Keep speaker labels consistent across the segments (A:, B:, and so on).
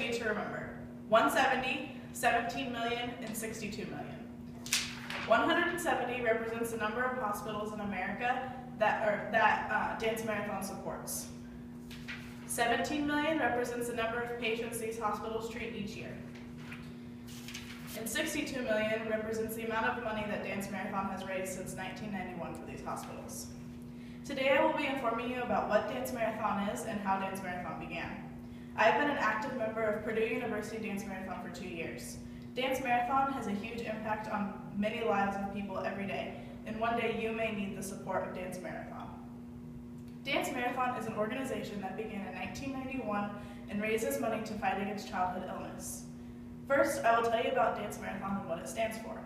A: you to remember: 170, 17 million, and 62 million. 170 represents the number of hospitals in America that Dance Marathon supports. 17 million represents the number of patients these hospitals treat each year. And 62 million represents the amount of money that Dance Marathon has raised since 1991 for these hospitals. Today I will be informing you about what Dance Marathon is and how Dance Marathon began. I have been an active member of Purdue University Dance Marathon for 2 years. Dance Marathon has a huge impact on many lives of people every day, and one day you may need the support of Dance Marathon. Dance Marathon is an organization that began in 1991 and raises money to fight against childhood illness. First, I will tell you about Dance Marathon and what it stands for.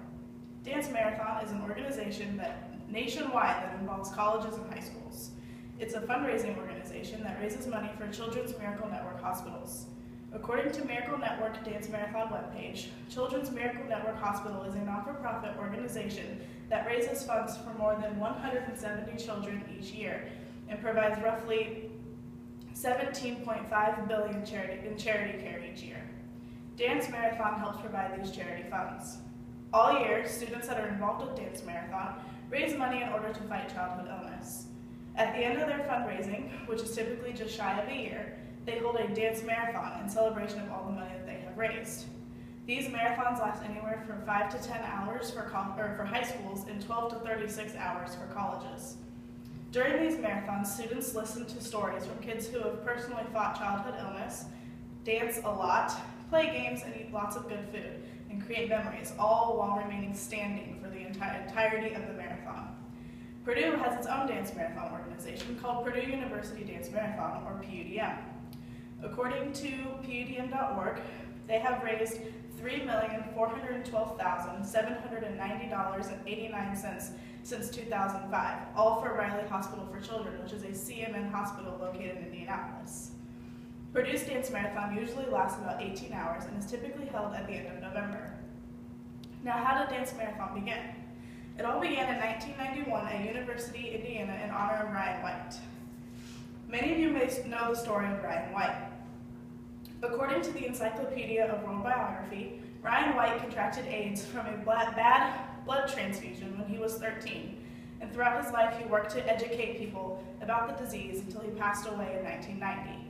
A: Dance Marathon is an organization nationwide that involves colleges and high schools. It's a fundraising organization that raises money for Children's Miracle Network hospitals. According to Miracle Network Dance Marathon webpage, Children's Miracle Network Hospital is a not-for-profit organization that raises funds for more than 170 children each year and provides roughly $17.5 billion in charity care each year. Dance Marathon helps provide these charity funds. All year, students that are involved with Dance Marathon raise money in order to fight childhood illness. At the end of their fundraising, which is typically just shy of a year, they hold a dance marathon in celebration of all the money that they have raised. These marathons last anywhere from 5 to 10 hours for high schools and 12 to 36 hours for colleges. During these marathons, students listen to stories from kids who have personally fought childhood illness, dance a lot, play games, and eat lots of good food, and create memories, all while remaining standing for the entirety of the marathon. Purdue has its own dance marathon organization called Purdue University Dance Marathon, or PUDM. According to PUDM.org, they have raised $3,412,790.89 since 2005, all for Riley Hospital for Children, which is a CMN hospital located in Indianapolis. Purdue's Dance Marathon usually lasts about 18 hours and is typically held at the end of November. Now, how did Dance Marathon begin? It all began in 1991 at University, Indiana in honor of Ryan White. Many of you may know the story of Ryan White. According to the Encyclopedia of World Biography, Ryan White contracted AIDS from a bad blood transfusion when he was 13, and throughout his life he worked to educate people about the disease until he passed away in 1990.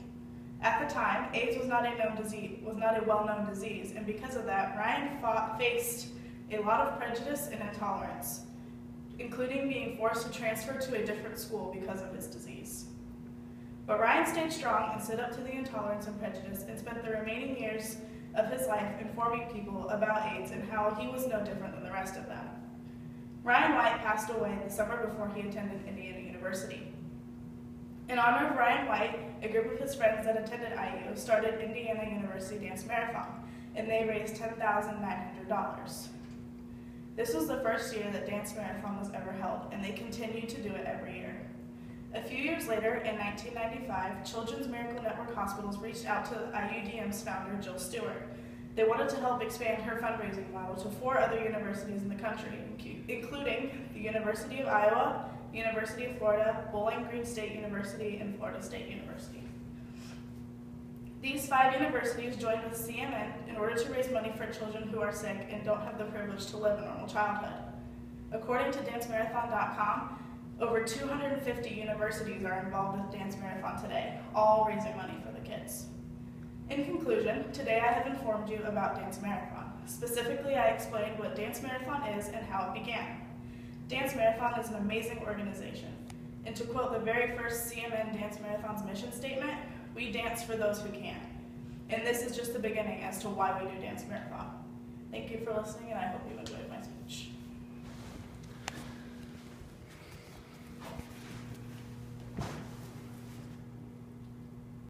A: At the time, AIDS was not a well-known disease, and because of that, Ryan faced a lot of prejudice and intolerance, including being forced to transfer to a different school because of his disease. But Ryan stayed strong and stood up to the intolerance and prejudice and spent the remaining years of his life informing people about AIDS and how he was no different than the rest of them. Ryan White passed away the summer before he attended Indiana University. In honor of Ryan White, a group of his friends that attended IU started Indiana University Dance Marathon, and they raised $10,900. This was the first year that Dance Marathon was ever held, and they continue to do it every year. A few years later, in 1995, Children's Miracle Network Hospitals reached out to IUDM's founder, Jill Stewart. They wanted to help expand her fundraising model to 4 other universities in the country, including the University of Iowa, University of Florida, Bowling Green State University, and Florida State University. These 5 universities joined with CMN in order to raise money for children who are sick and don't have the privilege to live a normal childhood. According to DanceMarathon.com, over 250 universities are involved with Dance Marathon today, all raising money for the kids. In conclusion, today I have informed you about Dance Marathon. Specifically, I explained what Dance Marathon is and how it began. Dance Marathon is an amazing organization, and to quote the very first CMN Dance Marathon's mission statement, "We dance for those who can." And this is just the beginning as to why we do Dance Marathon. Thank you for listening, and I hope you enjoyed it.